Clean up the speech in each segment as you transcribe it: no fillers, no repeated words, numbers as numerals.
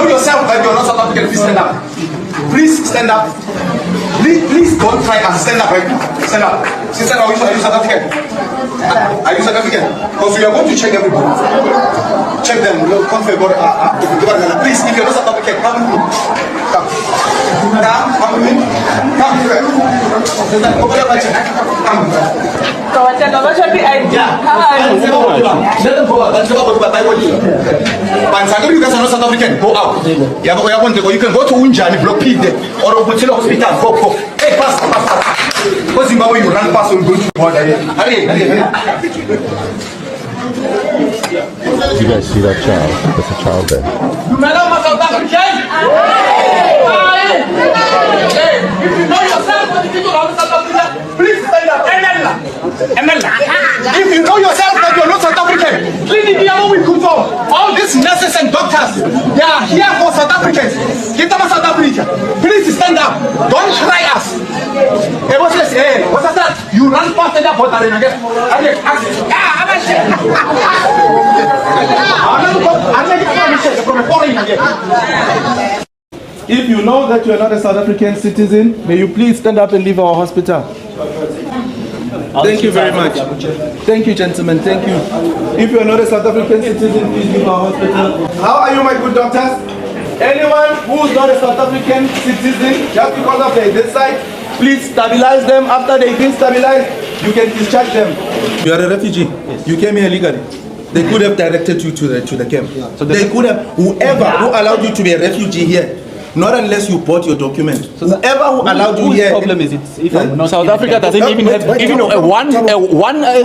know yourself that you're not South African, please stand up. Please stand up. Please don't try and stand up right now. Stand up. Sister, are you South African? Are you South African? Because we are going to check everybody. Check them. Please, if you're not South African, come with me. Come. Come with me. Come here. Come. You guys are not South African. Go out. You can go to Unjani, block P there, or Obutila Hospital. Go. Hey, pass. Because Zimbabwe, you run past and go to border. Hurry. You guys see that child? There's a child there. South African. If you know yourself, what you do around South Africa, please stand up. If you know yourself that you're not South African, please all these nurses and doctors, they are here for South Africans. Get them South Africa. Please stand up. Don't try us. Hey, what's this? Hey, what's that? You run past the border again. If you know that you are not a South African citizen, may you please stand up and leave our hospital. Thank you very much. Thank you, gentlemen. Thank you. If you are not a South African citizen, please leave our hospital. How are you, my good doctors? Anyone who is not a South African citizen, just because of their this side, please stabilize them. After they've been stabilized, you can discharge them. You are a refugee. Yes. You came here illegally. They could have directed you to the camp. Yeah. So they could have, whoever who allowed you to be a refugee here, not unless you bought your document. So whoever who allowed you here. Whose problem is it? If South Africa doesn't even have one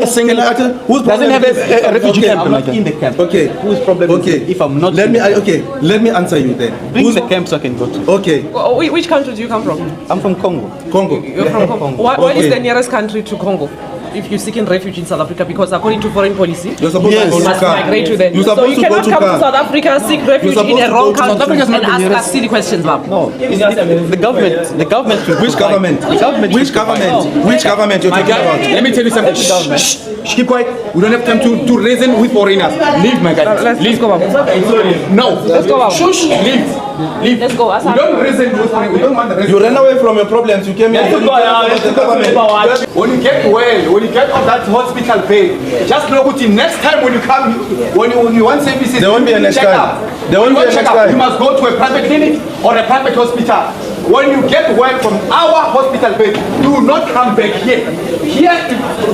single doesn't have a refugee camp. I'm not in the camp. Okay. Whose problem is it? If I'm not. Let me answer you then. Bring the camp so I can go to. Okay. Which country do you come from? I'm from Congo. Congo. You're from Congo. What is the nearest country to Congo? If you're seeking refuge in South Africa, because according to foreign policy, you're supposed to must migrate to them. So you cannot come to South Africa, seek refuge in a wrong country and ask us silly questions, ma'am. No, the government. Which government? Which government you're talking about? Let me tell you something. Shh, keep quiet. We don't have time to reason with foreigners. Leave, my guy. Let's go, ma'am. No. Let's go, ma'am. Shush. Leave. Let's go. We don't reason with foreigners. We don't want the reason. You ran away from your problems. You came here. When you get well, when you get off that hospital bed, just know what next time when you come, when you want services, there won't be a next time. There won't be a next time. You must go to a private clinic or a private hospital. When you get well from our hospital bed, do not come back here. Here,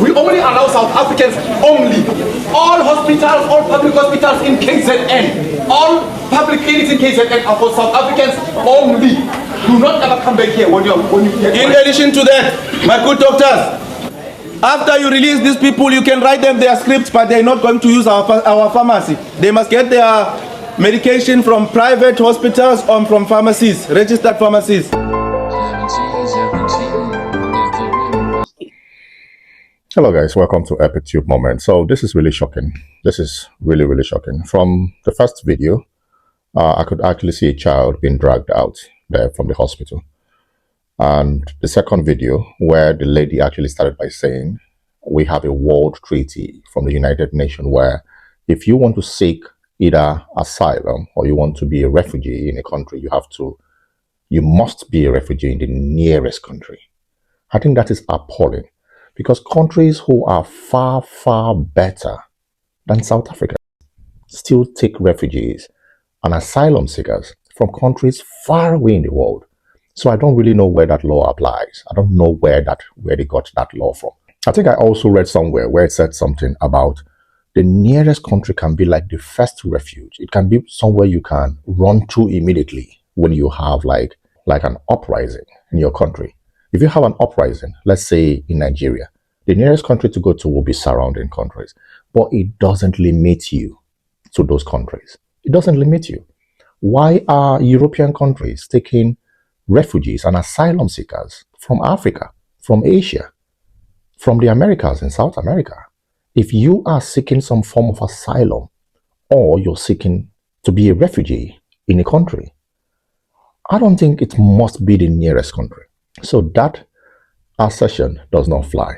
we only allow South Africans only. All hospitals, all public hospitals in KZN, all public clinics in KZN are for South Africans only. Do not ever come back here when you get well. In addition to that, my good doctors, after you release these people, you can write them their scripts, but they're not going to use our pharmacy. They must get their medication from private hospitals or from pharmacies, registered pharmacies. Hello guys, welcome to Epic Tube Moment. So this is really shocking. This is really shocking. From the first video, I could actually see a child being dragged out there from the hospital. And the second video, where the lady actually started by saying, we have a world treaty from the United Nations where if you want to seek either asylum or you want to be a refugee in a country, you must be a refugee in the nearest country. I think that is appalling, because countries who are far better than South Africa still take refugees and asylum seekers from countries far away in the world. So I don't really know where that law applies. I don't know where they got that law from. I think I also read somewhere where it said something about the nearest country can be like the first refuge. It can be somewhere you can run to immediately when you have like an uprising in your country. If you have an uprising, let's say in Nigeria, the nearest country to go to will be surrounding countries. But it doesn't limit you to those countries. It doesn't limit you. Why are European countries taking refugees and asylum seekers from Africa, from Asia, from the Americas and South America? If you are seeking some form of asylum, or you're seeking to be a refugee in a country, I don't think it must be the nearest country. So that assertion does not fly.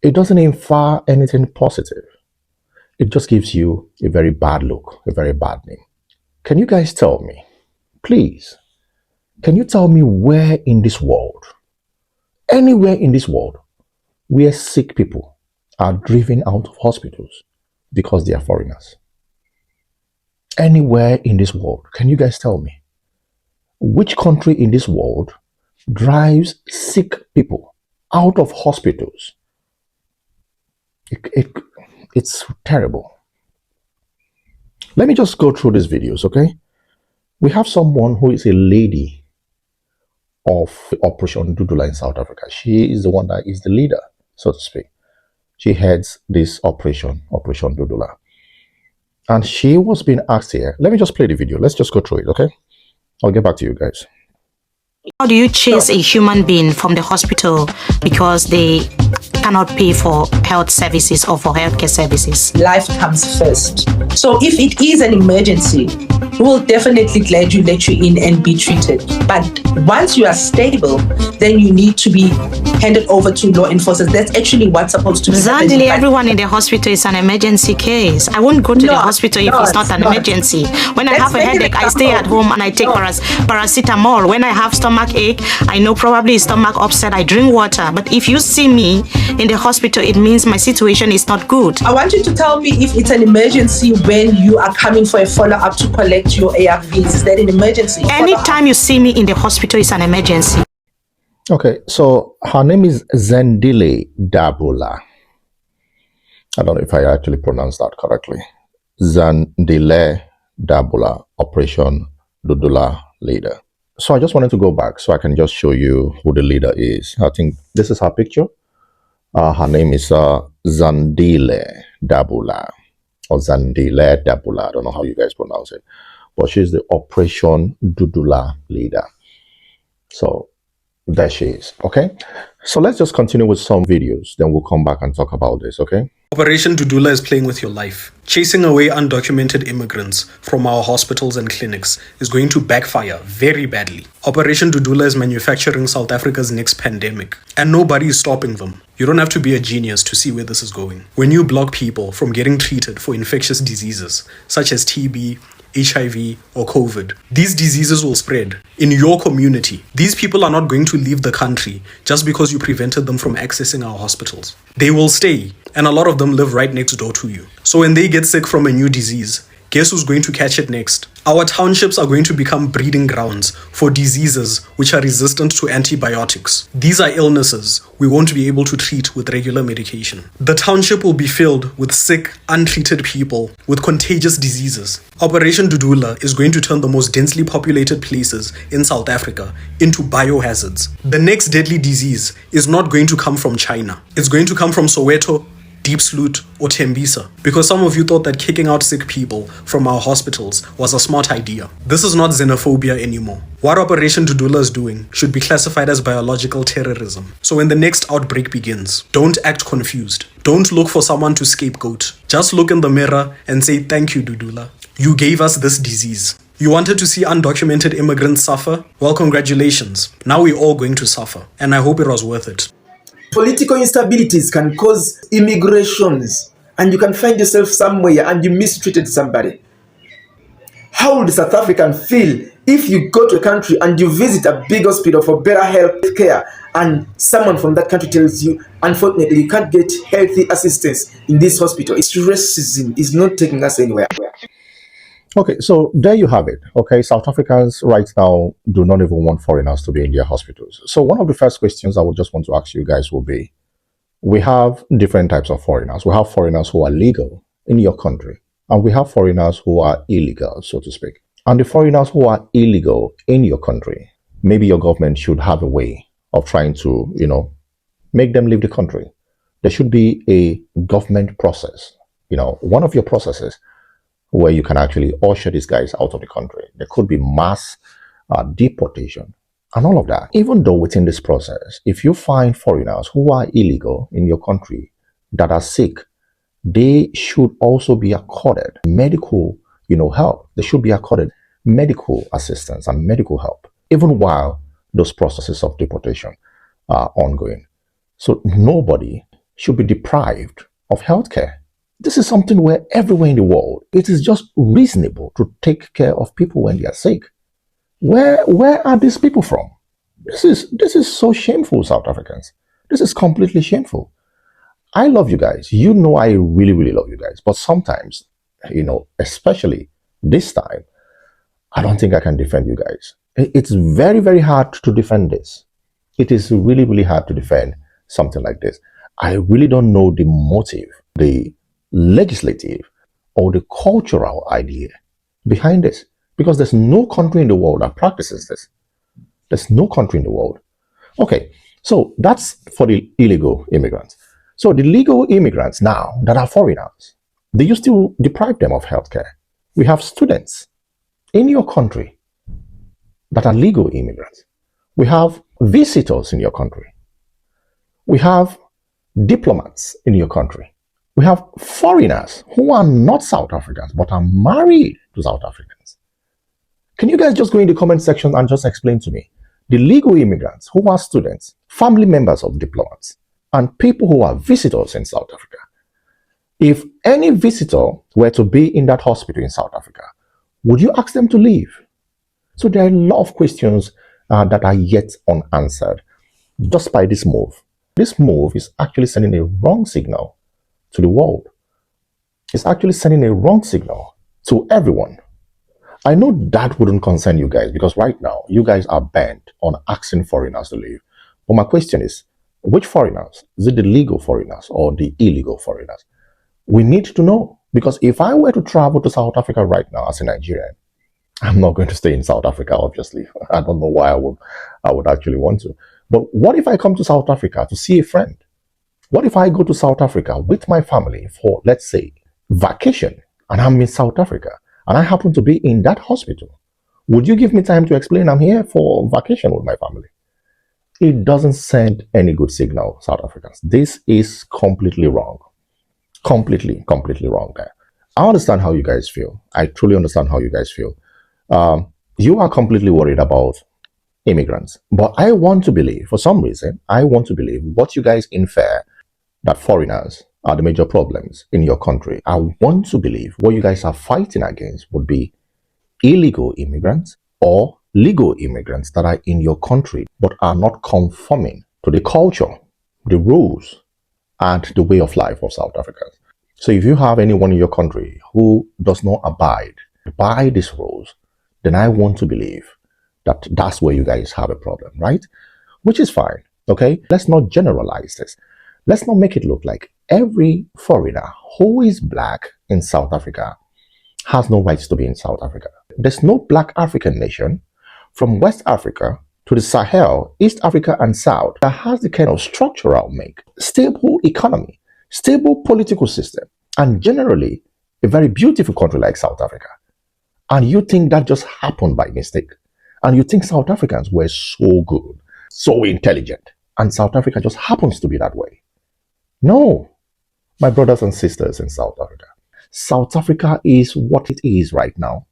It doesn't infer anything positive. It just gives you a very bad look, a very bad name. Can you guys tell me, please, can you tell me where in this world, anywhere in this world, where sick people are driven out of hospitals because they are foreigners? Anywhere in this world, can you guys tell me? Which country in this world drives sick people out of hospitals? It's terrible. Let me just go through these videos, okay? We have someone who is a lady of Operation Dudula in South Africa. She is the one that is the leader, so to speak. She heads this Operation Dudula. And she was being asked here. Let me just play the video. Let's just go through it, okay? I'll get back to you guys. How do you chase a human being from the hospital because they cannot pay for health services or for healthcare services? Life comes first. So if it is an emergency, we'll definitely let you in and be treated. But once you are stable, then you need to be handed over to law enforcement. That's actually what's supposed to be happening. Exactly. Everyone in the hospital is an emergency case. I won't go to the hospital if it's not an emergency. When I have a headache, I stay at home and I take paracetamol. When I have stomach ache, I know probably stomach upset, I drink water. But if you see me in the hospital, it means my situation is not good. I want you to tell me if it's an emergency when you are coming for a follow-up to collect your ARVs. Is that an emergency? Anytime you see me in the hospital, it's an emergency. Okay, so her name is Zandile Dabula. I don't know if I actually pronounced that correctly. Zandile Dabula, Operation Dudula leader. So I just wanted to go back so I can just show you who the leader is. I think this is her picture. Her name is Zandile Dabula, or Zandile Dabula. I don't know how you guys pronounce it, but she's the Operation Dudula leader. So there she is. Okay, so let's just continue with some videos, then we'll come back and talk about this. Okay. Operation Dudula is playing with your life. Chasing away undocumented immigrants from our hospitals and clinics is going to backfire very badly. Operation Dudula is manufacturing South Africa's next pandemic, and nobody is stopping them. You don't have to be a genius to see where this is going. When you block people from getting treated for infectious diseases such as TB, HIV, or COVID, these diseases will spread in your community. These people are not going to leave the country just because you prevented them from accessing our hospitals. They will stay, and a lot of them live right next door to you. So when they get sick from a new disease, guess who's going to catch it next? Our townships are going to become breeding grounds for diseases which are resistant to antibiotics. These are illnesses we won't be able to treat with regular medication. The township will be filled with sick, untreated people with contagious diseases. Operation Dudula is going to turn the most densely populated places in South Africa into biohazards. The next deadly disease is not going to come from China. It's going to come from Soweto, Deep Sloot, or Tembisa, because some of you thought that kicking out sick people from our hospitals was a smart idea. This is not xenophobia anymore. What Operation Dudula is doing should be classified as biological terrorism. So when the next outbreak begins, don't act confused. Don't look for someone to scapegoat. Just look in the mirror and say, "Thank you, Dudula. You gave us this disease." You wanted to see undocumented immigrants suffer? Well, congratulations. Now we're all going to suffer, and I hope it was worth it. Political instabilities can cause immigrations, and you can find yourself somewhere and you mistreated somebody. How would South African feel if you go to a country and you visit a big hospital for better health care, and someone from that country tells you, unfortunately, you can't get healthy assistance in this hospital? It's racism. It's not taking us anywhere. Okay, so there you have it. Okay, South Africans right now do not even want foreigners to be in their hospitals. So one of the first questions I would just want to ask you guys will be, we have different types of foreigners. We have foreigners who are legal in your country, and we have foreigners who are illegal, so to speak. And the foreigners who are illegal in your country, maybe your government should have a way of trying to, make them leave the country. There should be a government process, one of your processes where you can actually usher these guys out of the country. There could be mass deportation and all of that. Even though within this process, if you find foreigners who are illegal in your country that are sick, they should also be accorded medical, help. They should be accorded medical assistance and medical help, even while those processes of deportation are ongoing. So nobody should be deprived of healthcare. This is something where everywhere in the world, it is just reasonable to take care of people when they are sick. Where are these people from? This is so shameful, South Africans. This is completely shameful. I love you guys. You know I really, really love you guys. But sometimes, especially this time, I don't think I can defend you guys. It's very, very hard to defend this. It is really, really hard to defend something like this. I really don't know the motive, the legislative or the cultural idea behind this, because there's no country in the world that practices this. There's no country in the world. Okay, so that's for the illegal immigrants. So the legal immigrants now that are foreigners, they used to deprive them of healthcare. We have students in your country that are legal immigrants. We have visitors in your country. We have diplomats in your country. We have foreigners who are not South Africans but are married to South Africans. Can you guys just go in the comment section and just explain to me the legal immigrants who are students, family members of diplomats, and people who are visitors in South Africa? If any visitor were to be in that hospital in South Africa, would you ask them to leave? So there are a lot of questions that are yet unanswered just by this move. This move is actually sending a wrong signal to the world. It's actually sending a wrong signal to everyone. I know that wouldn't concern you guys because right now you guys are bent on asking foreigners to leave. But my question is, which foreigners? Is it the legal foreigners or the illegal foreigners? We need to know, because if I were to travel to South Africa right now as a Nigerian, I'm not going to stay in South Africa, obviously. I don't know why I would actually want to. But what if I come to South Africa to see a friend? What if I go to South Africa with my family for, let's say, vacation, and I'm in South Africa, and I happen to be in that hospital? Would you give me time to explain I'm here for vacation with my family? It doesn't send any good signal, South Africans. This is completely wrong. Completely wrong there. I understand how you guys feel. I truly understand how you guys feel. You are completely worried about immigrants. But I want to believe, for some reason, I want to believe what you guys infer, that foreigners are the major problems in your country. I want to believe what you guys are fighting against would be illegal immigrants or legal immigrants that are in your country but are not conforming to the culture, the rules, and the way of life of South Africans. So if you have anyone in your country who does not abide by these rules, then I want to believe that that's where you guys have a problem, right? Which is fine, okay? Let's not generalize this. Let's not make it look like every foreigner who is black in South Africa has no rights to be in South Africa. There's no black African nation from West Africa to the Sahel, East Africa and South that has the kind of structural make, stable economy, stable political system, and generally a very beautiful country like South Africa. And you think that just happened by mistake? And you think South Africans were so good, so intelligent, and South Africa just happens to be that way? No, my brothers and sisters in South Africa. South Africa is what it is right now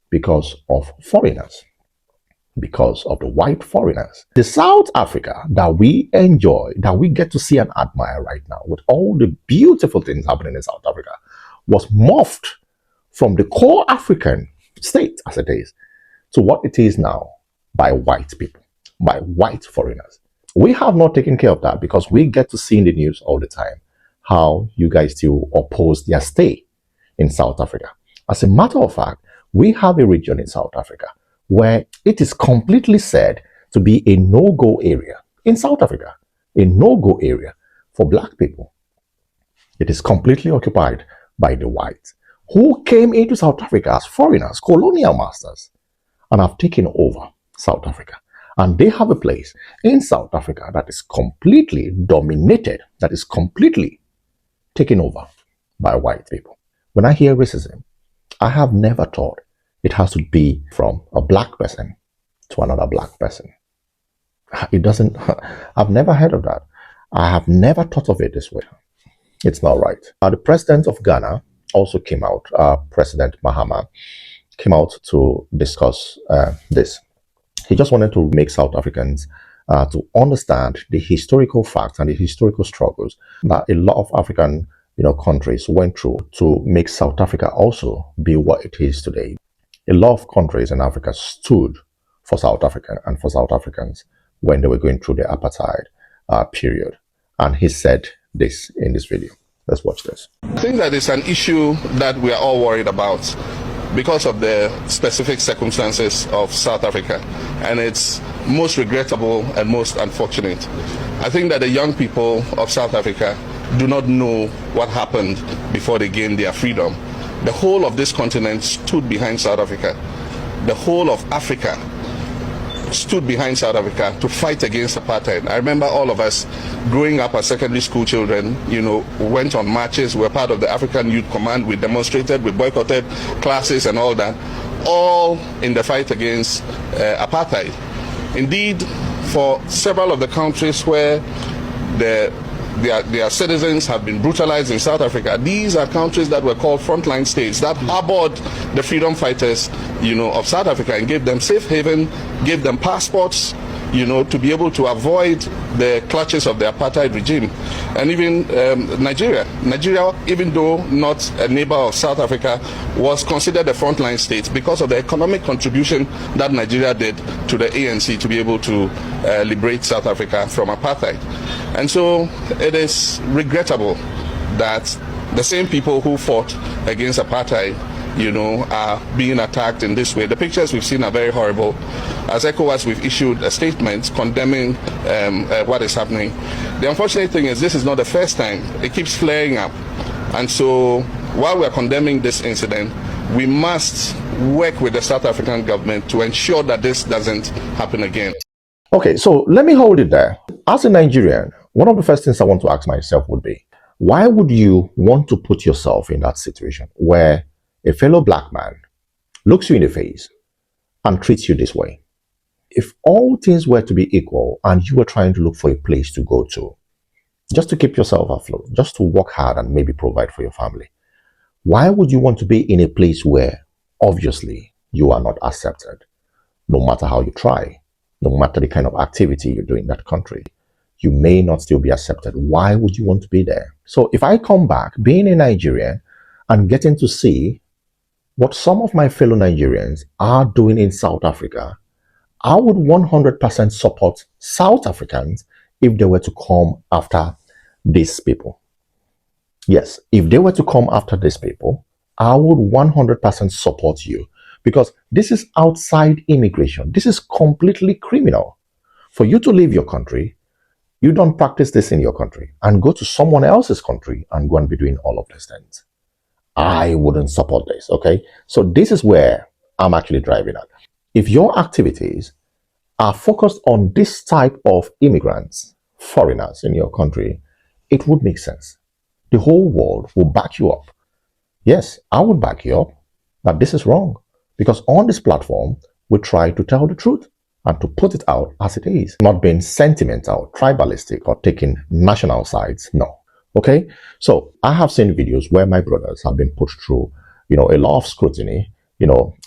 because of foreigners, because of the white foreigners. The South Africa that we enjoy, that we get to see and admire right now, with all the beautiful things happening in South Africa, was morphed from the core African state as it is to what it is now by white people, by white foreigners. We have not taken care of that because we get to see in the news all the time how you guys still oppose their stay in South Africa. As a matter of fact, we have a region in South Africa where it is completely said to be a no-go area in South Africa, a no-go area for black people. It is completely occupied by the whites who came into South Africa as foreigners, colonial masters, and have taken over South Africa. And they have a place in South Africa that is completely dominated, that is completely taken over by white people. When I hear racism, I have never thought it has to be from a black person to another black person. It doesn't, I've never heard of that. I have never thought of it this way. It's not right. The president of Ghana also came out, President Mahama, came out to discuss this. He just wanted to make South Africans to understand the historical facts and the historical struggles that a lot of African countries went through to make South Africa also be what it is today. A lot of countries in Africa stood for South Africa and for South Africans when they were going through the apartheid period. And he said this in this video. Let's watch this. I think that it's an issue that we are all worried about because of the specific circumstances of South Africa, and it's most regrettable and most unfortunate. I think that the young people of South Africa do not know what happened before they gained their freedom. The whole of this continent stood behind South Africa. The whole of Africa stood behind South Africa to fight against apartheid. I remember all of us growing up as secondary school children, went on marches, we were part of the African Youth Command, we demonstrated, we boycotted classes and all that, all in the fight against apartheid. Indeed, for several of the countries where their citizens have been brutalized in South Africa, these are countries that were called frontline states that harbored the freedom fighters, of South Africa and gave them safe haven, gave them passports, to be able to avoid the clutches of the apartheid regime. And even Nigeria, even though not a neighbor of South Africa, was considered a frontline state because of the economic contribution that Nigeria did to the ANC to be able to liberate South Africa from apartheid. And so it is regrettable that the same people who fought against apartheid, are being attacked in this way. The pictures we've seen are very horrible. As ECOWAS, we've issued a statement condemning what is happening. The unfortunate thing is this is not the first time. It keeps flaring up. And so while we're condemning this incident, we must work with the South African government to ensure that this doesn't happen again. Okay, so let me hold it there. As a Nigerian, one of the first things I want to ask myself would be, why would you want to put yourself in that situation where a fellow black man looks you in the face and treats you this way? If all things were to be equal and you were trying to look for a place to go to, just to keep yourself afloat, just to work hard and maybe provide for your family, why would you want to be in a place where obviously you are not accepted? No matter how you try, no matter the kind of activity you do in that country, you may not still be accepted. Why would you want to be there? So if I come back, being a Nigerian and getting to see what some of my fellow Nigerians are doing in South Africa, I would 100% support South Africans if they were to come after these people. Yes, if they were to come after these people, I would 100% support you, because this is outside immigration. This is completely criminal. For you to leave your country, you don't practice this in your country, and go to someone else's country and go and be doing all of these things. I wouldn't support this, okay? So this is where I'm actually driving at. If your activities are focused on this type of immigrants, foreigners in your country, it would make sense. The whole world will back you up. Yes, I would back you up that this is wrong, because on this platform, we try to tell the truth and to put it out as it is, not being sentimental, tribalistic, or taking national sides. No. Okay, so I have seen videos where my brothers have been put through, a lot of scrutiny,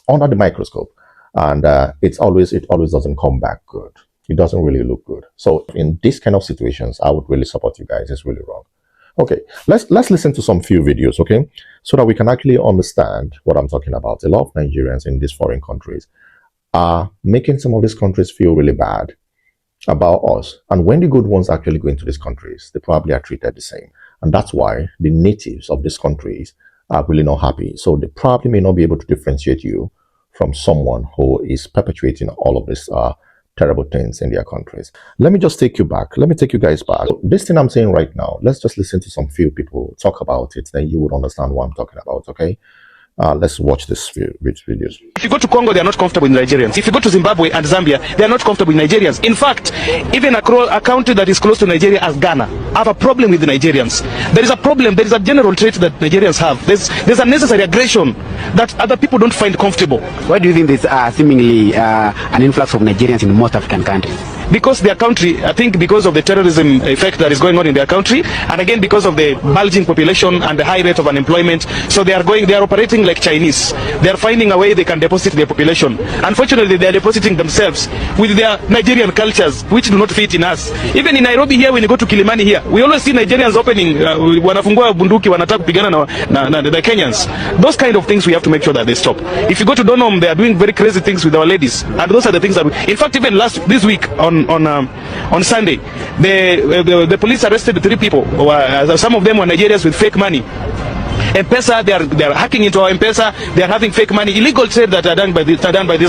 under the microscope, and it always doesn't come back good. It doesn't really look good. So in these kind of situations, I would really support you guys. It's really wrong. Okay, let's listen to some few videos, okay, so that we can actually understand what I'm talking about. A lot of Nigerians in these foreign countries are making some of these countries feel really bad about us, and when the good ones actually go into these countries, they probably are treated the same, and that's why the natives of these countries are really not happy. So they probably may not be able to differentiate you from someone who is perpetuating all of these terrible things in their countries. Let me just take you back. Let me take you guys back. This thing I'm saying right now, let's just listen to some few people talk about it, then you would understand what I'm talking about, okay? Let's watch this videos. If you go to Congo, they are not comfortable with Nigerians. If you go to Zimbabwe and Zambia, they are not comfortable with Nigerians. In fact, even a country that is close to Nigeria as Ghana have a problem with the Nigerians. There is a problem. There is a general trait that Nigerians have. There's a necessary aggression that other people don't find comfortable. Why do you think there's seemingly an influx of Nigerians in most African countries? because their country, I think because of the terrorism effect that is going on in their country, and again because of the bulging population and the high rate of unemployment, so they are operating like Chinese. They are finding a way they can deposit their population. Unfortunately, they are depositing themselves with their Nigerian cultures, which do not fit in us. Even in Nairobi here, when you go to Kilimani here, we always see Nigerians opening, wanafungua bunduki, wanataka kupigana na the Kenyans. Those kind of things we have to make sure that they stop. If you go to Donholm, they are doing very crazy things with our ladies, and those are the things that in fact, even this week on Sunday, the police arrested 3 people. Some of them were Nigerians with fake money. M-Pesa, they are hacking into our M-Pesa. They are having fake money, illegal trade that are done by these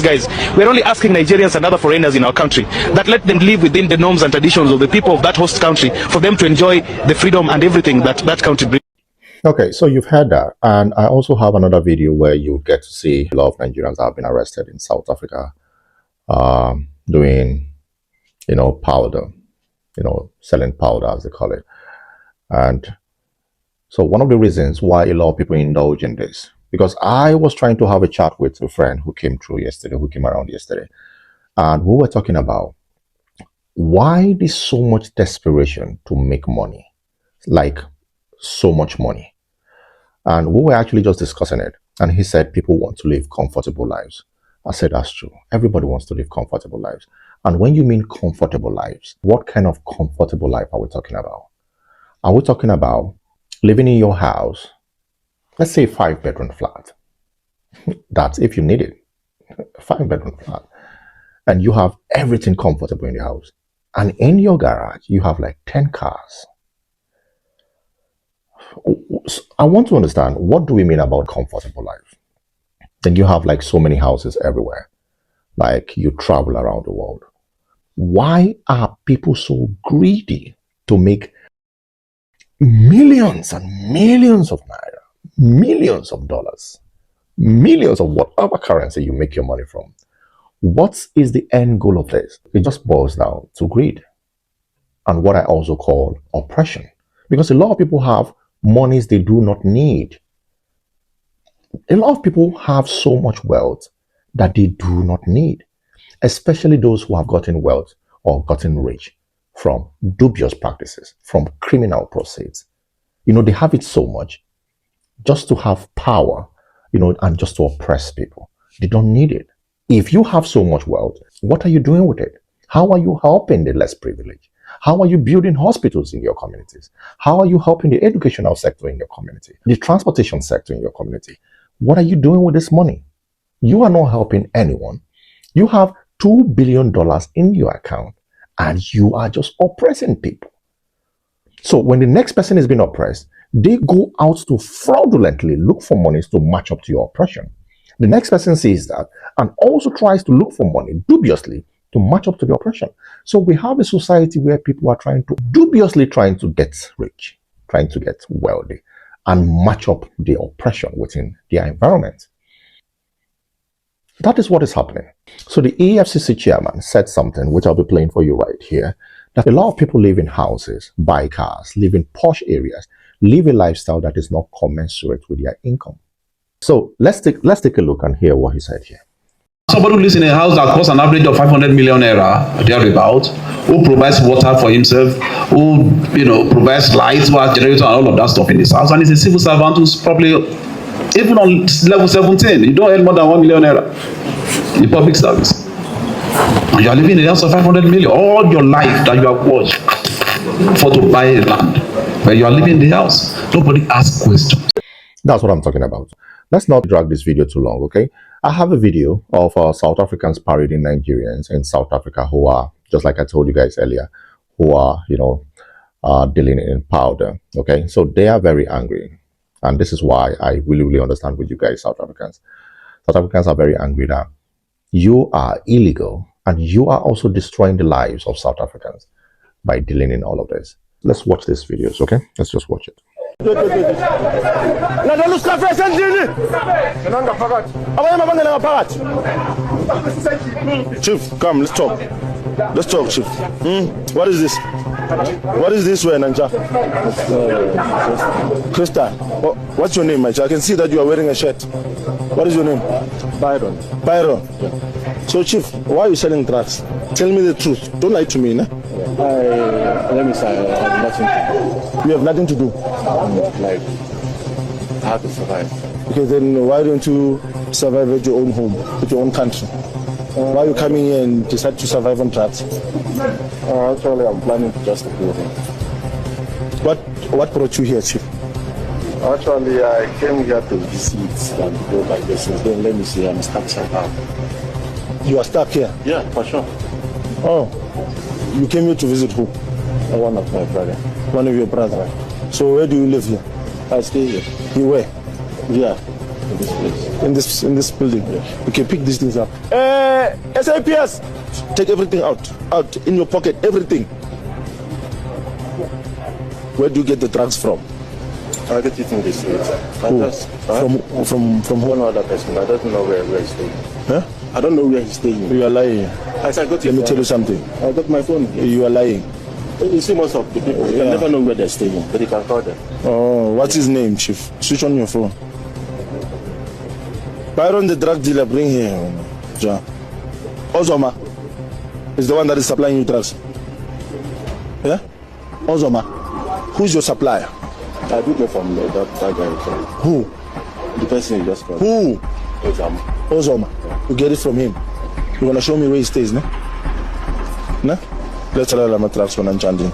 guys. We are only asking Nigerians and other foreigners in our country that let them live within the norms and traditions of the people of that host country, for them to enjoy the freedom and everything that country brings. Okay, so you've heard that, and I also have another video where you get to see a lot of Nigerians have been arrested in South Africa, doing, powder, selling powder as they call it. And so one of the reasons why a lot of people indulge in this, because I was trying to have a chat with a friend who came around yesterday, and we were talking about why there's so much desperation to make money, like so much money. And we were actually just discussing it, and he said people want to live comfortable lives. I said that's true. Everybody wants to live comfortable lives. And when you mean comfortable lives, what kind of comfortable life are we talking about? Are we talking about living in your house, let's say 5-bedroom flat? That's if you need it, 5-bedroom flat, and you have everything comfortable in the house, and in your garage you have like 10 cars. I want to understand, what do we mean about comfortable life? Then you have like so many houses everywhere, like you travel around the world. Why are people so greedy to make millions and millions of naira, millions of dollars, millions of whatever currency you make your money from? What is the end goal of this? It just boils down to greed, and what I also call oppression, because a lot of people have monies they do not need. A lot of people have so much wealth that they do not need, especially those who have gotten wealth or gotten rich from dubious practices, from criminal proceeds. They have it so much just to have power, and just to oppress people. They don't need it. If you have so much wealth, what are you doing with it? How are you helping the less privileged? How are you building hospitals in your communities? How are you helping the educational sector in your community? The transportation sector in your community? What are you doing with this money? You are not helping anyone. You have $2 billion in your account, and you are just oppressing people. So when the next person is being oppressed, they go out to fraudulently look for monies to match up to your oppression. The next person sees that and also tries to look for money dubiously to match up to the oppression. So we have a society where people are dubiously trying to get rich, trying to get wealthy, and match up the oppression within their environment. That is what is happening. So the EFCC chairman said something, which I'll be playing for you right here, that a lot of people live in houses, buy cars, live in posh areas, live a lifestyle that is not commensurate with their income. So let's take a look and hear what he said here. Somebody who lives in a house that costs an average of 500 million naira, thereabout, who provides water for himself, who provides lights, who has generator and all of that stuff in his house, and he's a civil servant who's probably even on level 17. You don't earn more than 1 million naira in public service, and you are living in a house of 500 million. All your life that you have worked for to buy a land, but you are living in the house. Nobody asks questions. That's what I'm talking about. Let's not drag this video too long, okay? I have a video of South Africans parading Nigerians in South Africa who are, just like I told you guys earlier, who are, dealing in powder, okay? So they are very angry. And this is why I really understand with you guys, South Africans. South Africans are very angry that you are illegal and you are also destroying the lives of South Africans by dealing in all of this. Let's watch these videos, okay? Let's just watch it. Chief, come, let's talk. Let's talk, Chief. What is this? What is this way, Nanja? Krista, what's your name, Nanja? I can see that you are wearing a shirt. What is your name? Byron. Byron. So, Chief, why are you selling drugs? Tell me the truth. Don't lie to me, nah? Let me say, I have nothing to do. You have nothing to do. Like, I have to survive. Okay, then why don't you survive at your own home, at your own country? Why are you coming here and decide to survive on drugs? Actually, I'm planning to just go here. What brought you here, Chief? Actually, I came here to visit and go by business. Then let me see, I'm stuck somehow. You are stuck here? Yeah, for sure. Oh, you came here to visit who? One of my brother. One of your brother. Right. So where do you live here? I stay here. You where? Yeah, in this place. In this building? Yeah. Okay, pick these things up. SIPS! Take everything out in your pocket, everything. Where do you get the drugs from? I get it in the street. From one other person. I don't know where he's staying. Huh? I don't know where he's staying. You are lying. Let me tell you something. I got my phone here. You are lying. You see most of the people, you can never know where they're staying, but you can call them. Oh, what's his name, Chief? Switch on your phone. Byron, the drug dealer, bring here. John. Ozoma is the one that is supplying you drugs. Yeah? Ozoma. Who's your supplier? I do get from that guy. Who? The person you just called. Who? Ozoma. Ozoma. You get it from him. You wanna show me where he stays, no? No? Let's allow him a transfer and chanting.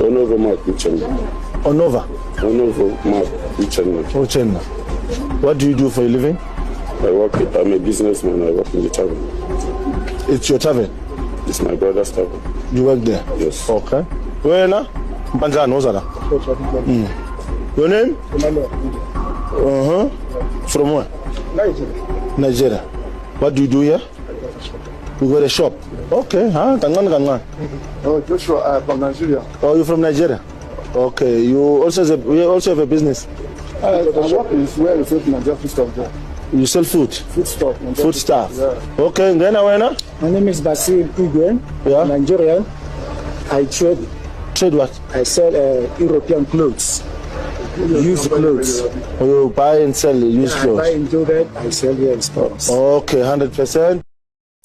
Onova Mark Uchenna. Onova? Onova Mark Uchenna. Uchenna. What do you do for a living? I'm a businessman. I work in the tavern. It's your tavern? It's my brother's tavern. You work there? Yes. Okay. Where now? Mpanzano, Ozara. Your name? From where? Nigeria. What do you do here? You got a shop? Okay. Gangan. Oh, Joshua, I'm from Nigeria. Oh, you're from Nigeria? Okay. You also have a business? I work is where you sell Nigerian food stuff there. You sell food? Food stuff. Food stuff? Yeah. Okay. Then where? My name is Basil Igwe. Yeah. Nigerian. I trade. Trade what? I sell European clothes. Used clothes. Oh, you buy and sell used clothes? I buy in Joburg, I sell here in stores. Okay, 100%.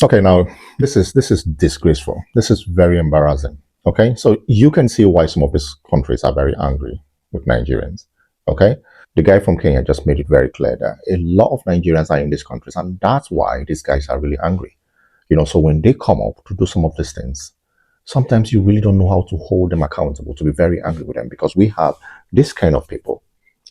Okay, now this is disgraceful. This is very embarrassing. Okay, so you can see why some of these countries are very angry with Nigerians. Okay, the guy from Kenya just made it very clear that a lot of Nigerians are in these countries, and that's why these guys are really angry. You know, so when they come up to do some of these things, sometimes you really don't know how to hold them accountable, to be very angry with them, because we have this kind of people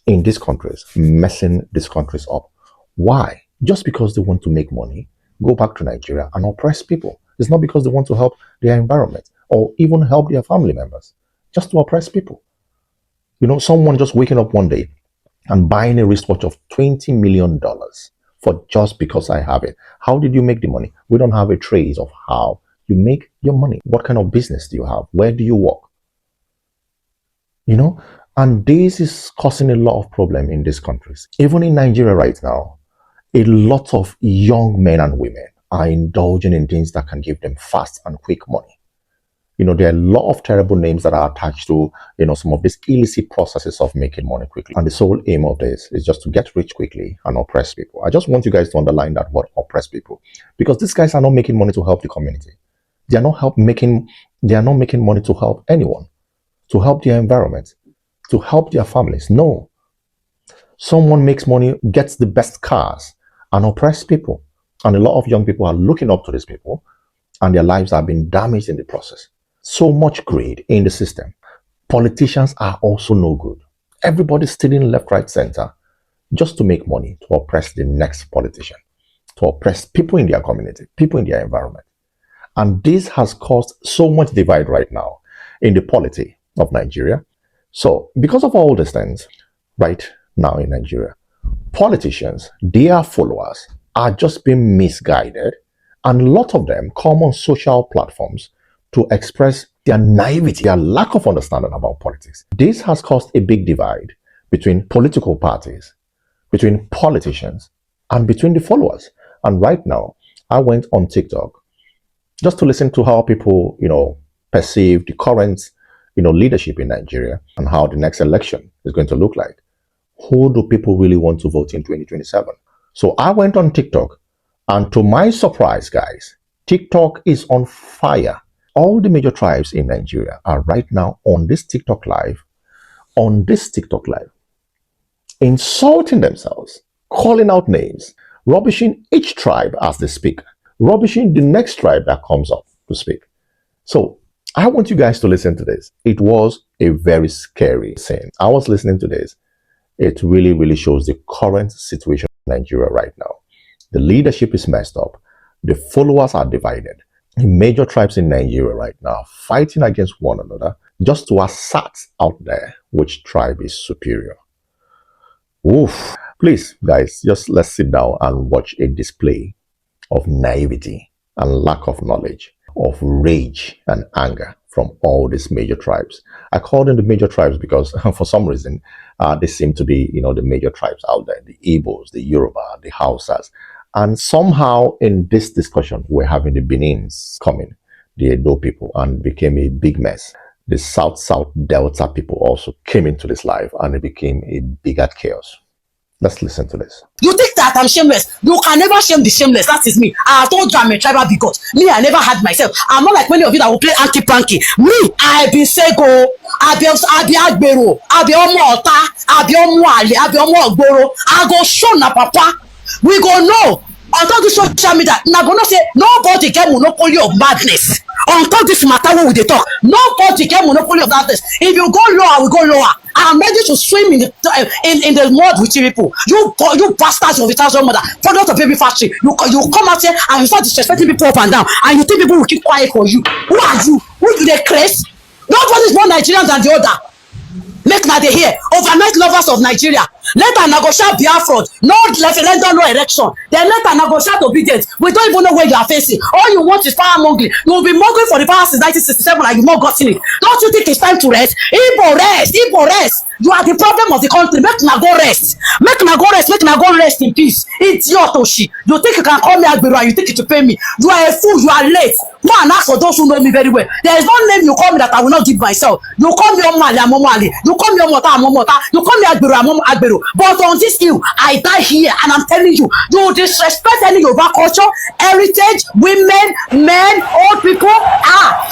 in these countries messing these countries up. Why? Just because they want to make money, go back to Nigeria and oppress people. It's not because they want to help their environment or even help their family members, just to oppress people. You know, someone just waking up one day and buying a wristwatch of $20 million for just because I have it. How did you make the money? We don't have a trace of how you make your money. What kind of business do you have? Where do you work? You know, and this is causing a lot of problem in these countries. Even in Nigeria right now, a lot of young men and women are indulging in things that can give them fast and quick money. You know, there are a lot of terrible names that are attached to, you know, some of these illicit processes of making money quickly. And the sole aim of this is just to get rich quickly and oppress people. I just want you guys to underline that word, oppress people, because these guys are not making money to help the community. They are not making money to help anyone, to help their environment, to help their families. No. Someone makes money, gets the best cars, and oppress people. And a lot of young people are looking up to these people, and their lives are being damaged in the process. So much greed in the system. Politicians are also no good. Everybody's stealing left, right, center, just to make money, to oppress the next politician, to oppress people in their community, people in their environment. And this has caused so much divide right now in the polity of Nigeria. So because of all these things right now in Nigeria, politicians, their followers are just being misguided, and a lot of them come on social platforms to express their naivety, their lack of understanding about politics. This has caused a big divide between political parties, between politicians, and between the followers. And right now, I went on TikTok just to listen to how people, you know, perceive the current, you know, leadership in Nigeria and how the next election is going to look like. Who do people really want to vote in 2027? So I went on TikTok, and to my surprise, guys, TikTok is on fire. All the major tribes in Nigeria are right now on this TikTok live, insulting themselves, calling out names, rubbishing each tribe as they speak, rubbishing the next tribe that comes up to speak. So I want you guys to listen to this. It was a very scary scene. I was listening to this. It really, really shows the current situation in Nigeria right now. The leadership is messed up. The followers are divided. The major tribes in Nigeria right now fighting against one another just to assert out there which tribe is superior. Oof. Please, guys, just let's sit down and watch a display of naivety and lack of knowledge, of rage and anger from all these major tribes. I call them the major tribes because for some reason, they seem to be, the major tribes out there, the Igbos, the Yoruba, the Hausas. And somehow in this discussion, we're having the Benins coming, the Edo people, and became a big mess. The South Delta people also came into this live, and it became a bigger chaos. Let's listen to this. You think that I'm shameless? You can never shame the shameless. That is me. I told you I'm a tribal bigot. Me, I never had myself. I'm not like many of you that will play anki-panky. Me, I be Sego. I be Agbero. I be Omo Ota. I be Omo Ali. I be Omo Ogboro. I go show na papa. We go know. On top this social media, now gonna say nobody get monopoly of madness. On top this matter when we dey talk, nobody get monopoly of madness. If you go lower, we go lower. I'm ready to swim in the mud with you people. You bastards of a thousand mother, product of baby factory. You come out here and you start disrespecting people up and down, and you think people will keep quiet for you. Who are you? Who do they craze? Nobody is more Nigerian than the other. Make na dey here, overnight lovers of Nigeria. Later negotiate Biafra, no referendum, no election. Then later negotiate obedience. We don't even know where you are facing. All you want is power mongering. You will be mongering for the power since 1967 and you've not gotten it. Don't you think it's time to rest? Igbo rest, Igbo rest. You are the problem of the country. Make na go rest. Make na go rest. Make na go rest in peace. Idiot Oshi. You think you can call me Agbero and you think you to pay me? You are a fool. You are late. Go and ask for those who know me very well. There is no name you call me that I will not give myself. You call me Omali, I'm Omali. You call me Omota, I'm Omota. You call me Agbero, I'm Agbero. But on this hill, I die here, and I'm telling you, you disrespect any Yoruba culture, heritage, women, men, old people,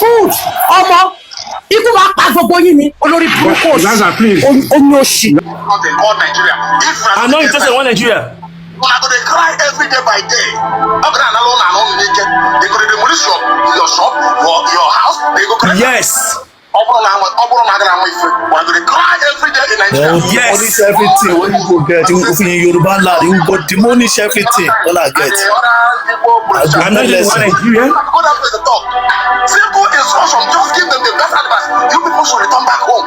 food, Omo. People are back for going in. Olori Brokos. Onyoshi. I'm not interested in one Nigeria. When I go to cry every day by day. I'm gonna alone and all naked. They go to demolish your shop, your house. They go cry. Yes. I'm gonna cry every day in Nigeria. Yes. Demolish everything. When you go get, you go in Yoruba land, you go demolish everything. All I get. I'm not in one Nigeria. Simple instruction. Just give them the best advice. You people should return back home.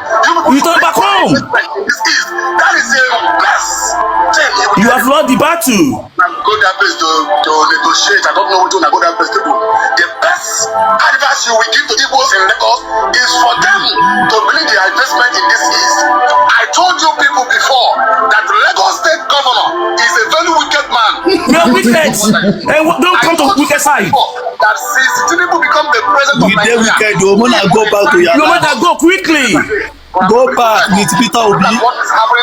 Return back home. That is the best thing. You have lost the battle. Go that place to negotiate. I don't know what to go that place to do. The best advice you will give to Igbos in Lagos is for them to bring the investment in this east. I told you people before that Lagos State Governor is a very wicked man. You are wicked. And don't come to wicked side. That since Tinubu become the president of Nigeria, wicked, you wanna go back to your land. You wanna go quickly. Go back with Peter Obi.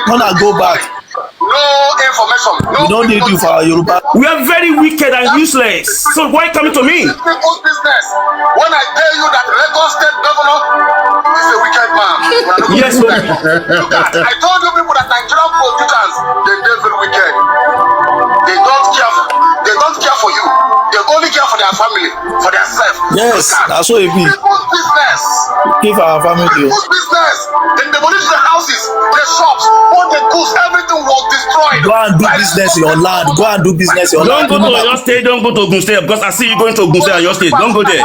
Wanna go back. No information. No, we don't need you for Yoruba. We are very wicked and useless. So why coming to me? It's people's business. When I tell you that Lagos State Governor is a wicked man. Yes, look at, I told you people that Nigerian politicians, they're very wicked. They don't care for you. They only care for their family, for themselves. Yes, that's what it be. People's business. Give our family. People's business. They demolish the houses, the shops, all the goods, everything was destroyed. Go and do business in your land. Go and do business in your land. Don't go to your state. Don't go to Ogun State because I see you going to Ogun State and your state. Don't go there. They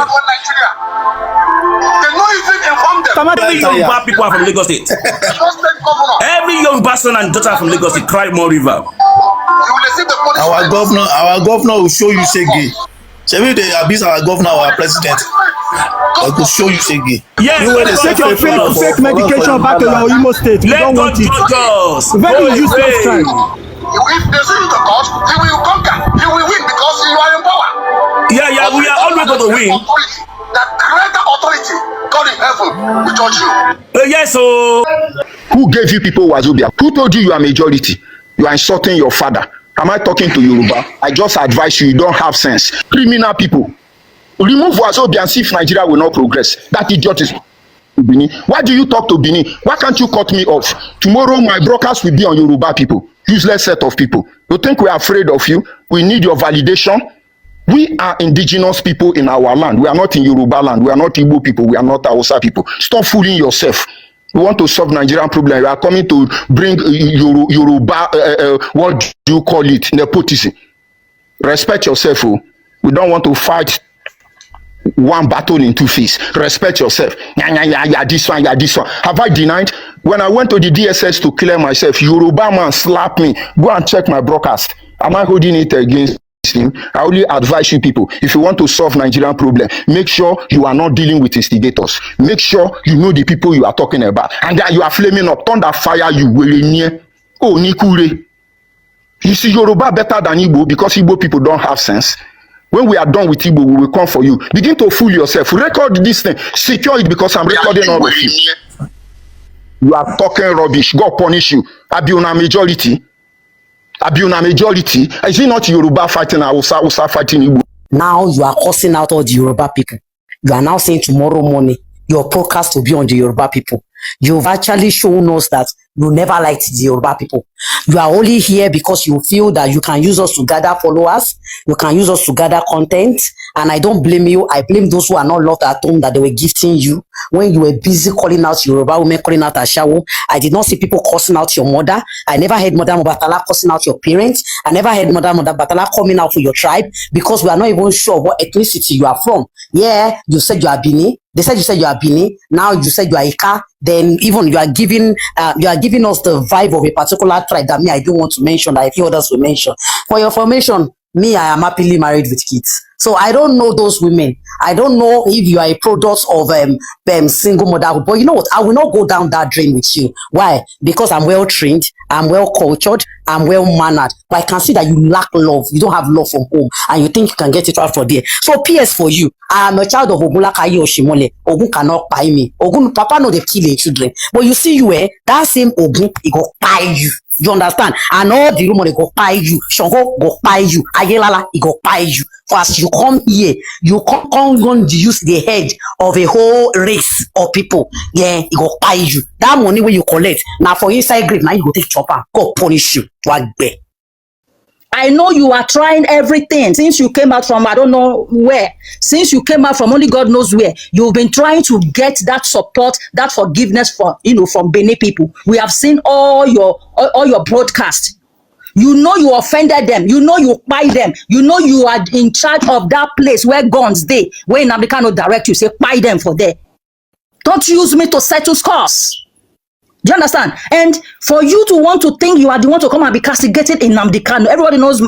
don't even inform them. Every Yoruba people are from Lagos State. Every Yoruba son and daughter from Lagos State cry more river. Our governor will show you shege. Maybe they abuse our governor, our president. I could show you shege. Yes, you take your fake medication back to your Imo state. We don't want it. Very useless time. If they send you to court, you will conquer. You will win because you are in power. Yeah, we are always going to win. That greater authority, God in heaven, will judge you. Yes, so. Who gave you people Wazobia? Who told you you are majority? You are insulting your father. Am I talking to Yoruba? I just advise you don't have sense. Criminal people. Remove Wazobia and see if Nigeria will not progress. That idiot is Benin. Why do you talk to Benin? Why can't you cut me off? Tomorrow my broadcast will be on Yoruba people. Useless set of people. You think we are afraid of you? We need your validation. We are indigenous people in our land. We are not in Yoruba land. We are not Igbo people. We are not Hausa people. Stop fooling yourself. You want to solve Nigerian problem. You are coming to bring Yoruba, what do you call it? Nepotism. Respect yourself. Oh. We don't want to fight one battle in two phases. Respect yourself. Yeah, this one, yeah, this one. Have I denied? When I went to the DSS to clear myself, Yoruba man slapped me. Go and check my broadcast. Am I holding it against him? I only advise you people, if you want to solve Nigerian problem, make sure you are not dealing with instigators. Make sure you know the people you are talking about. And that you are flaming up. Thunder fire you. Oh, Nikure. You see Yoruba better than Igbo because Igbo people don't have sense. When we are done with Igbo, we will come for you. Begin to fool yourself. Record this thing. Secure it because I'm recording all of you. You are talking rubbish. God punish you. Abiuna majority. Abiuna majority. Is it not Yoruba fighting Hausa fighting Igbo? Now you are cursing out all the Yoruba people. You are now saying tomorrow morning your podcast will be on the Yoruba people. You've actually shown us that you never liked the Yoruba people. You are only here because you feel that you can use us to gather followers, you can use us to gather content, and I don't blame you. I blame those who are not loved at home that they were gifting you when you were busy calling out Yoruba women, calling out Ashawo. I did not see people cursing out your mother. I never heard Mother Mubatala cursing out your parents. I never heard Mother Mubatala coming out for your tribe because we are not even sure what ethnicity you are from. Yeah, you said you are Bini. They said you said you are Bini. Now you said you are Ika. Then even you are giving us the vibe of a particular tribe that me I don't want to mention, that a few others will mention. For your information, me I am happily married with kids. So I don't know those women. I don't know if you are a product of single motherhood. But you know what? I will not go down that drain with you. Why? Because I'm well trained, I'm well cultured, I'm well mannered. But I can see that you lack love. You don't have love from home, and you think you can get it right for there. So PS for you. I am a child of Ogunlakayi Oshimole. Ogun cannot buy me. Ogun, Papa know they kill their children. But you see you, that same Ogun, he go buy you. You understand? And all the rumor, they go buy you. Shango go buy you. Ayelala, he go buy you. For as you come here, you come going to use the head of a whole race of people. Yeah, he go buy you. That money when you collect, now for inside grave, now you go take chopper, go punish you. I know you are trying everything since you came out from I don't know where. Since you came out from only God knows where, you've been trying to get that support, that forgiveness from from Benin people. We have seen all your broadcasts. You know you offended them. You know you buy them. You know you are in charge of that place where guns they. Where Nnamdi Kanu direct you, say buy them for there. Don't use me to settle scores. Do you understand? And for you to want to think you are the one to come and be castigated in Nnamdi Kanu, everybody knows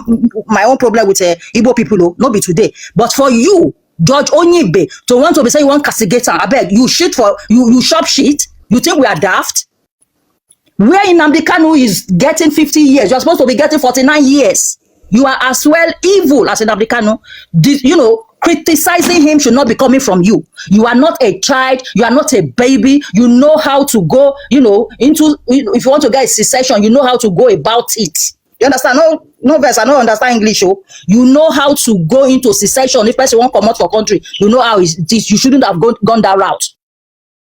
my own problem with Igbo people, not be today. But for you, George Onyibe, to want to be saying you want castigator, I beg, you shop shit. You think we are daft? Where Nnamdi Kanu is getting 50 years, you're supposed to be getting 49 years. You are as well evil as Nnamdi Kanu. Criticizing him should not be coming from you. You are not a child. You are not a baby. You know how to go, into, if you want to get a secession, you know how to go about it. You understand? No verse, I don't understand English. Oh. You know how to go into secession. If person won't come out for country, you know how it is. You shouldn't have gone that route.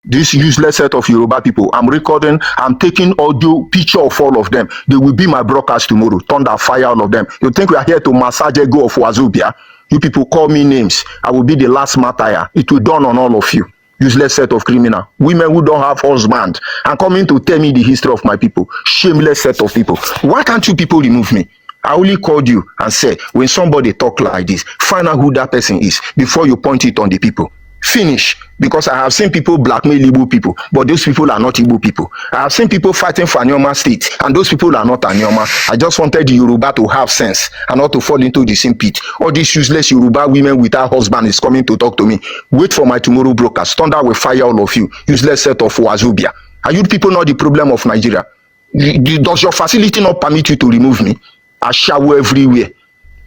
This useless set of Yoruba people, I'm recording, I'm taking audio, picture of all of them. They will be my broadcast tomorrow. Thunder, fire, all of them. You think we are here to massage ego of Wazobia? You people call me names. I will be the last martyr. It will dawn on all of you. Useless set of criminal. Women who don't have husband and coming to tell me the history of my people. Shameless set of people. Why can't you people remove me? I only called you and said, when somebody talk like this, find out who that person is before you point it on the people. Finish. Because I have seen people blackmail Igbo people, but those people are not Igbo people. I have seen people fighting for Anyoma state, and those people are not Anyoma. I just wanted the Yoruba to have sense and not to fall into the same pit. All these useless Yoruba women without husband is coming to talk to me. Wait for my tomorrow broadcast. Thunder will fire all of you. Useless set of Wazobia. Are you people not the problem of Nigeria? Does your facility not permit you to remove me? I shower everywhere.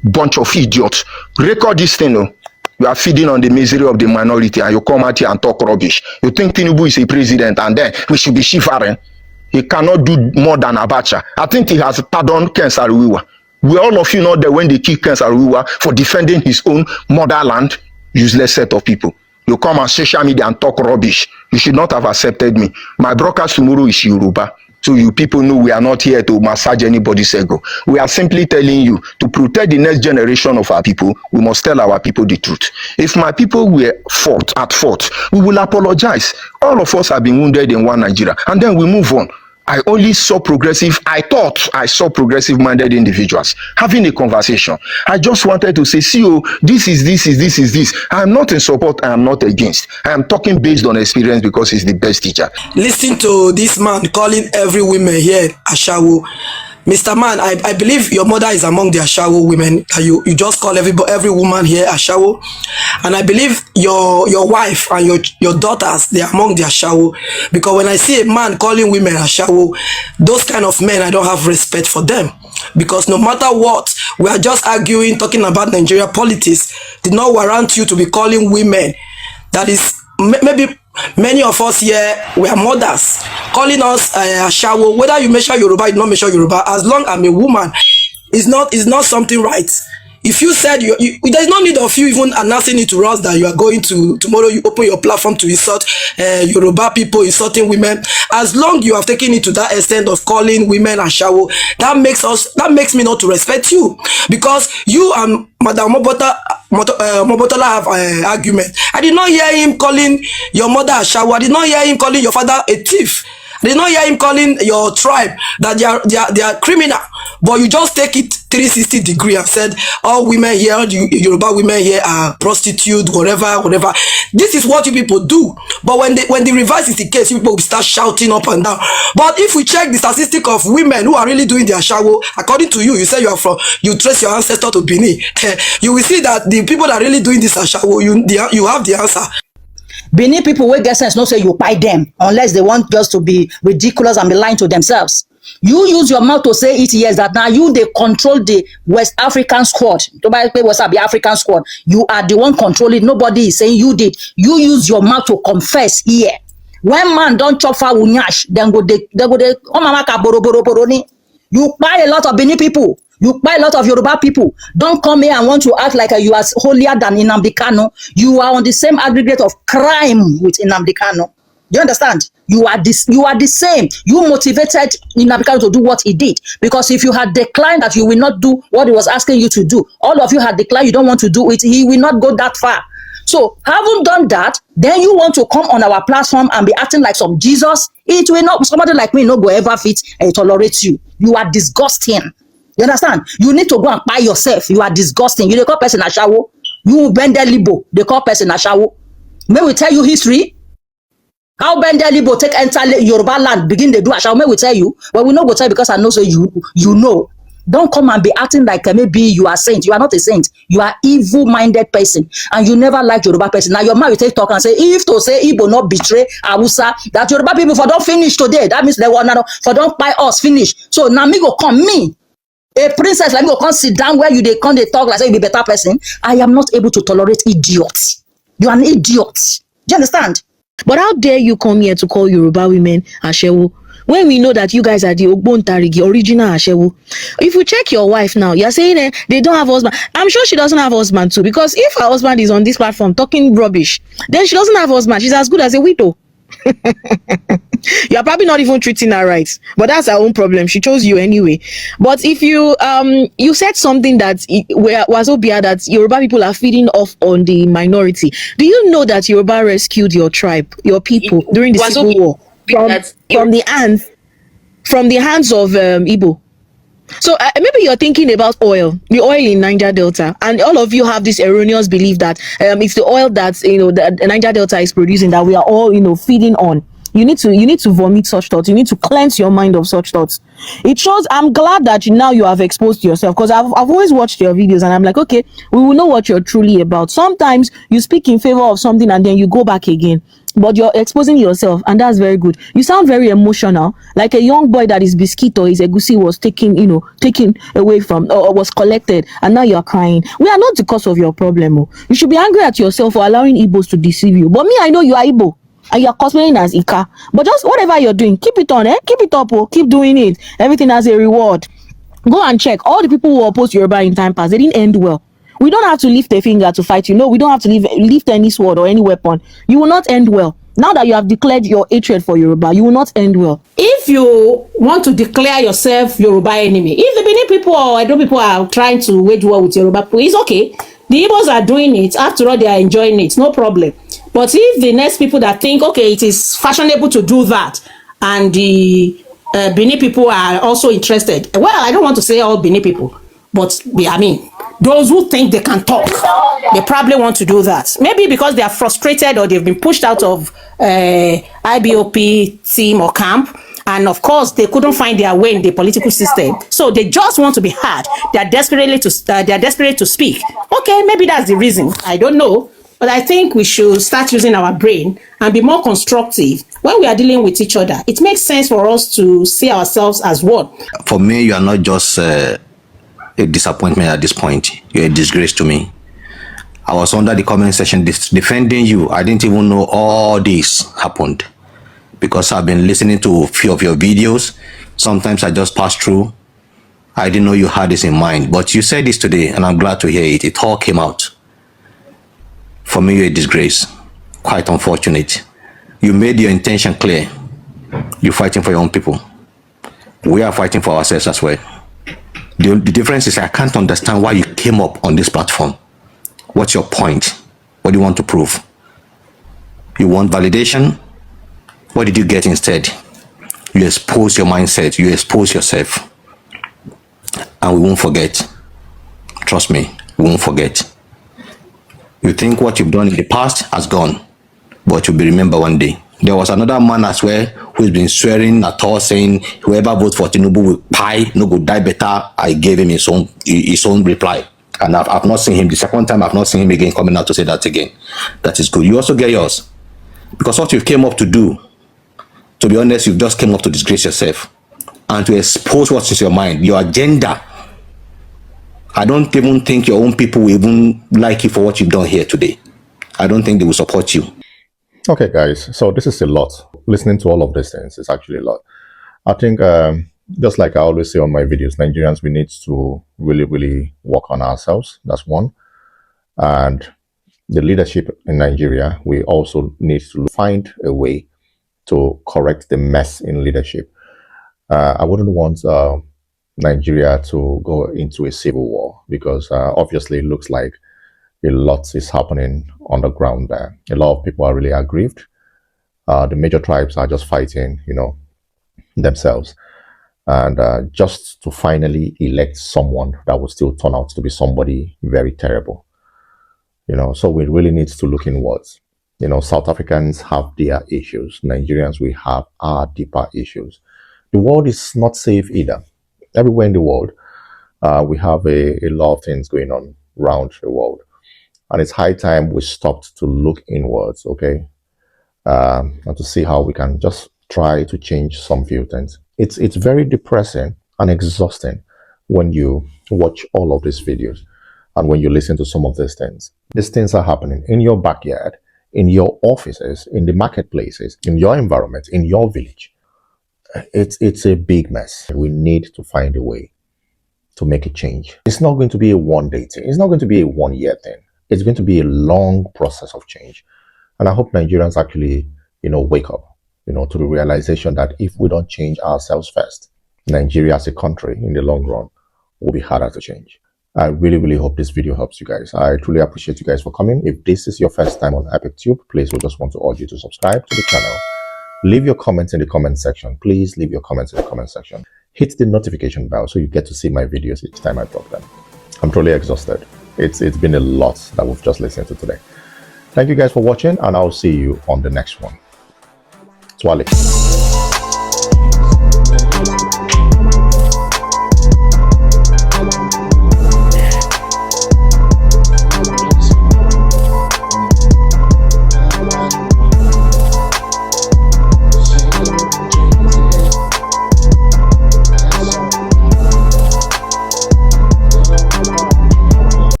Bunch of idiots. Record this thing, no? You are feeding on the misery of the minority and you come out here and talk rubbish. You think Tinubu is a president and then we should be shivering? He cannot do more than Abacha. I think he has pardoned Ken Saro-Wiwa. Were all of you not there when they killed Ken Saro-Wiwa for defending his own motherland? Useless set of people. You come on social media and talk rubbish. You should not have accepted me. My broadcast tomorrow is Yoruba. So you people know we are not here to massage anybody's ego. We are simply telling you to protect the next generation of our people. We must tell our people the truth. If my people were at fault, we will apologize. All of us have been wounded in one Nigeria, and then we move on. I only saw I thought I saw progressive-minded individuals having a conversation. I just wanted to say, see, this is this. I am not in support, I am not against. I am talking based on experience because he's the best teacher. Listen to this man calling every woman here Ashawo. Mr. Man, I believe your mother is among the Ashawo women. You just call every woman here Ashawo. And I believe your wife and your daughters, they are among the Ashawo. Because when I see a man calling women Ashawo, those kind of men, I don't have respect for them. Because no matter what, we are just arguing, talking about Nigeria politics, did not warrant you to be calling women. That is, maybe many of us here, we are mothers, calling us Ashawo. Whether you measure Yoruba, you don't measure Yoruba, as long as I'm a woman, is not something right. If you said there's no need of you even announcing it to us that you are going to tomorrow, you open your platform to insult Yoruba people, insulting women. As long you have taken it to that extent of calling women Ashawo, that makes me not to respect you, because you and Madam Mobotola have argument. I did not hear him calling your mother Ashawo. I did not hear him calling your father a thief. I did not hear him calling your tribe that they are criminal. But you just take it 360 degree and said all women here, Yoruba women here are prostitutes, whatever. This is what you people do. But when the reverse is the case, you people will start shouting up and down. But if we check the statistic of women who are really doing their Ashawo, according to you, you say you trace your ancestor to Benin, you will see that the people that are really doing this Ashawo, you have the answer. Benin people wey get sense no say you buy them unless they want just to be ridiculous and be lying to themselves. You use your mouth to say it, yes, that now you they control the West African squad. The African squad. You are the one controlling. Nobody is saying you did. You use your mouth to confess here. When man don't chop for unyash, then go they oh mama ka boro ni. You buy a lot of Benin people. You buy a lot of Yoruba people. Don't come here and want to act like you are holier than Nnamdi Kanu. You are on the same aggregate of crime with Nnamdi Kanu. Do you understand? You are the same. You motivated Nnamdi Kanu to do what he did. Because if you had declined that you will not do what he was asking you to do, all of you had declined you don't want to do it, he will not go that far. So, having done that, then you want to come on our platform and be acting like some Jesus? It will not, somebody like me no go ever fit and tolerate you. You are disgusting. You understand? You need to go and buy yourself. You are disgusting. You dey call person Ashawo. You Bende Libo, they call person Ashawo. May we tell you history? How Bende Libo take enter Yoruba land, begin to do Ashawo. May we tell you? Well, we no go tell you because I know so you know. Don't come and be acting like maybe you are saint. You are not a saint. You are evil-minded person. And you never like Yoruba person. Now your mouth will take talk and say, if to say Igbo not betray Hausa, that Yoruba people for don't finish today. That means they want for don't buy us finish. So now me go come me. A princess like me go come sit down where they talk like say you be better person. I am not able to tolerate idiots. You are an idiot. Do you understand? But how dare you come here to call Yoruba women Ashewo when we know that you guys are the Ogbontarigi original Ashewo? If you check your wife now, you're saying they don't have husband. I'm sure she doesn't have husband too, because if her husband is on this platform talking rubbish, then she doesn't have husband. She's as good as a widow. You're probably not even treating her right, but that's her own problem. She chose you anyway. But if you you said something that was obvious, that Yoruba people are feeding off on the minority. Do you know that Yoruba rescued your tribe, your people during the Civil War from the hands of Igbo? So maybe you're thinking about the oil in Niger Delta, and all of you have this erroneous belief that it's the oil that the Niger Delta is producing that we are all feeding on. You need to vomit such thoughts. You need to cleanse your mind of such thoughts. It shows. I'm glad that now you have exposed yourself, because I've always watched your videos and I'm like, okay, we will know what you're truly about. Sometimes you speak in favor of something and then you go back again, but you're exposing yourself, and that's very good. You sound very emotional, like a young boy that his biscuit or his egusi was taken away from, or was collected, and now you're crying. We are not the cause of your problem. You should be angry at yourself for allowing Igbos to deceive you. But me, I know you are Igbo and you're cosplaying as Ika. But just whatever you're doing, keep it on, keep it up, keep doing it. Everything has a reward. Go and check. All the people who opposed Yoruba in time past, they didn't end well. We don't have to lift a finger to fight you. No, we don't have to lift any sword or any weapon. You will not end well. Now that you have declared your hatred for Yoruba, you will not end well. If you want to declare yourself Yoruba enemy, if the Benin people or Edo people are trying to wage war with Yoruba people, it's okay. The Igbos are doing it. After all, they are enjoying it. No problem. But if the next people that think, okay, it is fashionable to do that, and the Benin people are also interested. Well, I don't want to say all Benin people, but I mean, those who think they can talk, they probably want to do that. Maybe because they are frustrated or they've been pushed out of IBOP team or camp. And of course, they couldn't find their way in the political system. So they just want to be heard. They are desperate to speak. Okay, maybe that's the reason. I don't know. But I think we should start using our brain and be more constructive when we are dealing with each other. It makes sense for us to see ourselves as one. For me, you are not just a disappointment at this point. You're a disgrace to me. I was under the comment section defending you. I didn't even know all this happened because I've been listening to a few of your videos. Sometimes I just pass through. I didn't know you had this in mind, but you said this today and I'm glad to hear it. It all came out. For me, you're a disgrace. Quite unfortunate. You made your intention clear. You're fighting for your own people. We are fighting for ourselves as well. The difference is I can't understand why you came up on this platform. What's your point? What do you want to prove? You want validation? What did you get instead? You expose your mindset. You expose yourself. And we won't forget. Trust me, we won't forget. You think what you've done in the past has gone, but you'll be remembered one day. There was another man as well who's been swearing at all, saying whoever votes for Tinubu will pie, no go die better. I gave him his own reply. And I've not seen him. The second time, I've not seen him again coming out to say that again. That is good. You also get yours. Because what you came up to do, to be honest, you just came up to disgrace yourself and to expose what's in your mind, your agenda. I don't even think your own people will even like you for what you've done here today. I don't think they will support you. Okay, guys. So this is a lot. Listening to all of these things is actually a lot. I think, just like I always say on my videos, Nigerians, we need to really, really work on ourselves. That's one. And the leadership in Nigeria, we also need to find a way to correct the mess in leadership. I wouldn't want Nigeria to go into a civil war because obviously it looks like a lot is happening on the ground there. A lot of people are really aggrieved. The major tribes are just fighting, themselves. And just to finally elect someone that will still turn out to be somebody very terrible. So we really need to look inwards. South Africans have their issues. Nigerians, we have our deeper issues. The world is not safe either. Everywhere in the world, we have a lot of things going on around the world. And it's high time we stopped to look inwards, okay? And to see how we can just try to change some few things. It's very depressing and exhausting when you watch all of these videos and when you listen to some of these things. These things are happening in your backyard, in your offices, in the marketplaces, in your environment, in your village. It's a big mess. We need to find a way to make a change. It's not going to be a one-day thing. It's not going to be a one-year thing. It's going to be a long process of change. And I hope Nigerians actually, wake up, to the realization that if we don't change ourselves first, Nigeria as a country in the long run will be harder to change. I really, really hope this video helps you guys. I truly appreciate you guys for coming. If this is your first time on EpicTube, please, we just want to urge you to subscribe to the channel. Leave your comments in the comment section. Please leave your comments in the comment section. Hit the notification bell so you get to see my videos each time I drop them. I'm truly exhausted. It's been a lot that we've just listened to today. Thank you guys for watching, and I'll see you on the next one. Twale.